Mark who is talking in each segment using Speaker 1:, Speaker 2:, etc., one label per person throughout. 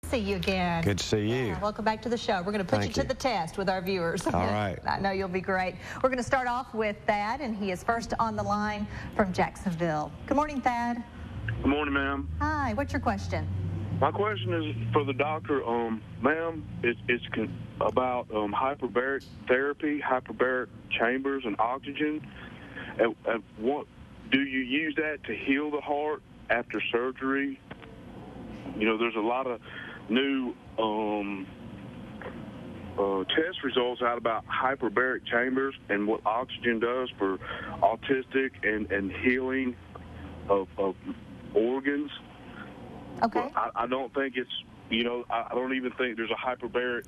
Speaker 1: See you again.
Speaker 2: Good to see you.
Speaker 1: Yeah, welcome back to the show. We're going to put you to the test with our viewers.
Speaker 2: All right.
Speaker 1: I know you'll be great. We're going to start off with Thad, and he is first on the line from Jacksonville. Good morning, Thad.
Speaker 3: Good morning, ma'am.
Speaker 1: Hi. What's your question?
Speaker 3: My question is for the doctor. Ma'am, it's about hyperbaric therapy, hyperbaric chambers, and oxygen. And what do you use that to heal the heart after surgery? You know, there's a lot of new test results out about hyperbaric chambers and what oxygen does for autistic and healing of organs.
Speaker 1: Okay.
Speaker 3: Well, I don't think it's, you know, I don't even think there's a hyperbaric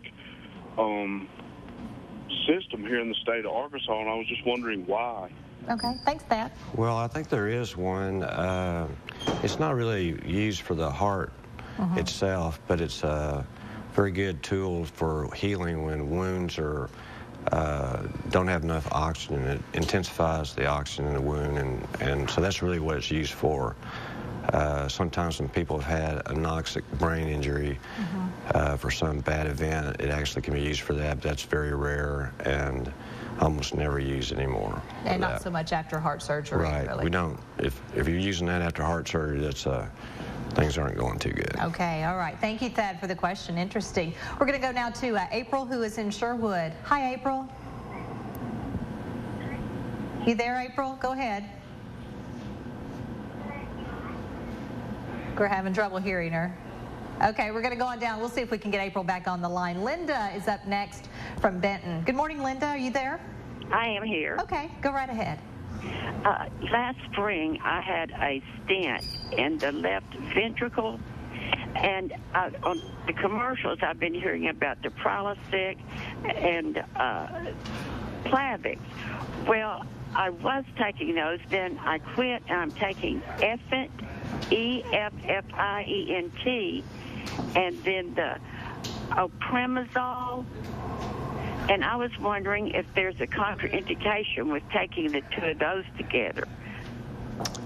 Speaker 3: system here in the state of Arkansas, and I was just wondering why.
Speaker 1: Okay. Thanks, Thad.
Speaker 2: Well, I think there is one. It's not really used for the heart itself, but it's a very good tool for healing when wounds are don't have enough oxygen. It intensifies the oxygen in the wound, and so that's really what it's used for. Sometimes when people have had a anoxic brain injury for some bad event, it actually can be used for that, but that's very rare and almost never used anymore.
Speaker 1: And not so much after heart surgery,
Speaker 2: right.
Speaker 1: Really.
Speaker 2: We don't. If you're using that after heart surgery, that's things aren't going too good.
Speaker 1: Okay, all right. Thank you, Thad, for the question. Interesting. We're going to go now to April, who is in Sherwood. Hi, April. You there, April? Go ahead. We're having trouble hearing her. Okay, we're going to go on down. We'll see if we can get April back on the line. Linda is up next from Benton. Good morning, Linda. Are you there?
Speaker 4: I am here.
Speaker 1: Okay, go right ahead.
Speaker 4: Last spring, I had a stent in the left ventricle, and on the commercials, I've been hearing about the Prilosec and Plavix. Well, I was taking those, then I quit, and I'm taking Effient, Effient, and then the Oprimazole. And I was wondering if there's a contraindication with taking the two of those together.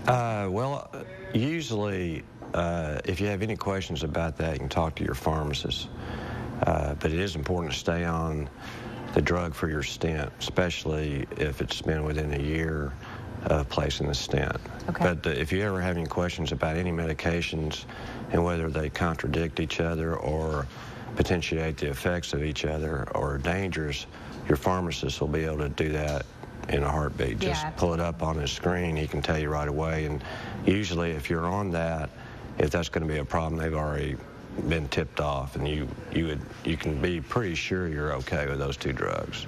Speaker 2: Well, usually, if you have any questions about that, you can talk to your pharmacist. But it is important to stay on the drug for your stent, especially if it's been within a year of placing the stent.
Speaker 1: Okay.
Speaker 2: But if you ever have any questions about any medications and whether they contradict each other or potentiate the effects of each other or are dangerous, your pharmacist will be able to do that in a heartbeat. Just pull it up on his screen, he can tell you right away. And usually if you're on that, if that's going to be a problem, they've already been tipped off, and you can be pretty sure you're okay with those two drugs.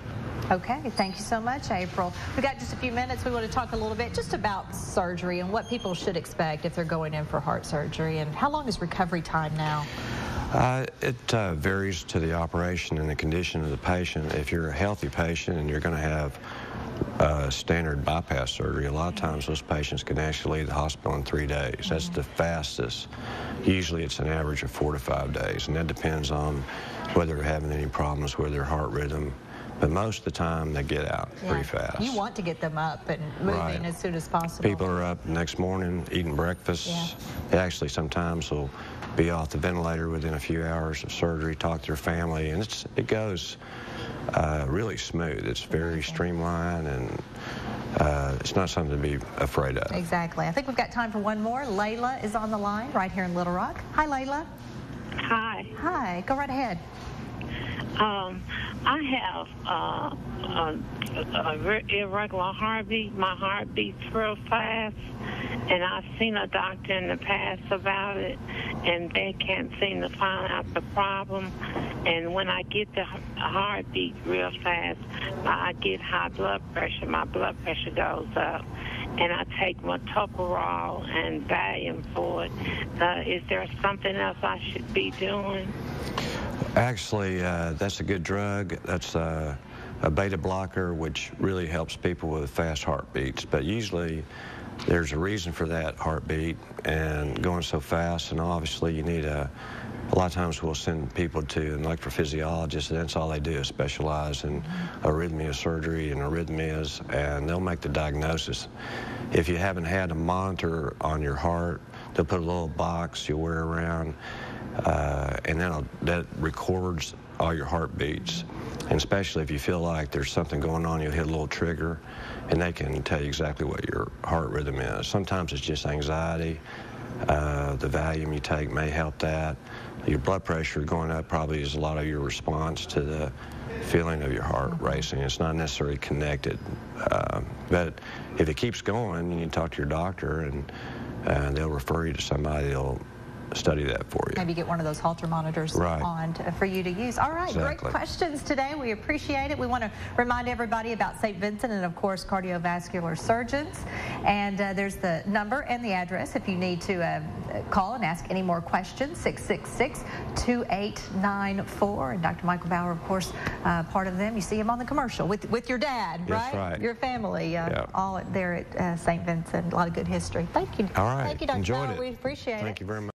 Speaker 1: Okay, thank you so much, April. We've got just a few minutes. We want to talk a little bit just about surgery and what people should expect if they're going in for heart surgery, and how long is recovery time now?
Speaker 2: It varies to the operation and the condition of the patient. If you're a healthy patient and you're going to have standard bypass surgery, a lot of times those patients can actually leave the hospital in 3 days. That's the fastest. Usually it's an average of 4 to 5 days, and that depends on whether they're having any problems with their heart rhythm. But most of the time, they get out pretty fast.
Speaker 1: You want to get them up and moving as soon as possible.
Speaker 2: People are up the next morning, eating breakfast. They actually sometimes will be off the ventilator within a few hours of surgery, talk to their family, and it goes really smooth. It's very streamlined, and it's not something to be afraid of.
Speaker 1: Exactly. I think we've got time for one more. Layla is on the line right here in Little Rock. Hi, Layla.
Speaker 5: Hi.
Speaker 1: Hi. Go right ahead.
Speaker 5: I have a irregular heartbeat. My heart beats real fast, and I've seen a doctor in the past about it, and they can't seem to find out the problem. And when I get the heartbeat real fast, I get high blood pressure. My blood pressure goes up, and I take metoprolol and Valium for it. Is there something else I should be doing?
Speaker 2: Actually, that's a good drug. That's a beta blocker, which really helps people with fast heartbeats. But usually there's a reason for that heartbeat and going so fast, and obviously you need a lot of times we'll send people to an electrophysiologist, and that's all they do is specialize in arrhythmia surgery and arrhythmias, and they'll make the diagnosis. If you haven't had a monitor on your heart, they'll put a little box you'll wear around, and then that records all your heartbeats. And especially if you feel like there's something going on, you'll hit a little trigger, and they can tell you exactly what your heart rhythm is. Sometimes it's just anxiety. The Valium you take may help that. Your blood pressure going up probably is a lot of your response to the feeling of your heart racing. It's not necessarily connected. But if it keeps going, you need to talk to your doctor, and they'll refer you to somebody that'll study that for you.
Speaker 1: Maybe get one of those Holter monitors on for you to use. All right, great questions today. We appreciate it. We want to remind everybody about St. Vincent and, of course, cardiovascular surgeons. And there's the number and the address if you need to call and ask any more questions, 666-2894. And Dr. Michael Bauer, of course, part of them. You see him on the commercial with your dad, right?
Speaker 2: That's right.
Speaker 1: Your family, all there at St. Vincent. A lot of good history. Thank you.
Speaker 2: All right.
Speaker 1: Thank you, Dr.
Speaker 2: Enjoyed
Speaker 1: Bauer.
Speaker 2: it.
Speaker 1: We appreciate it.
Speaker 2: Thank you very much.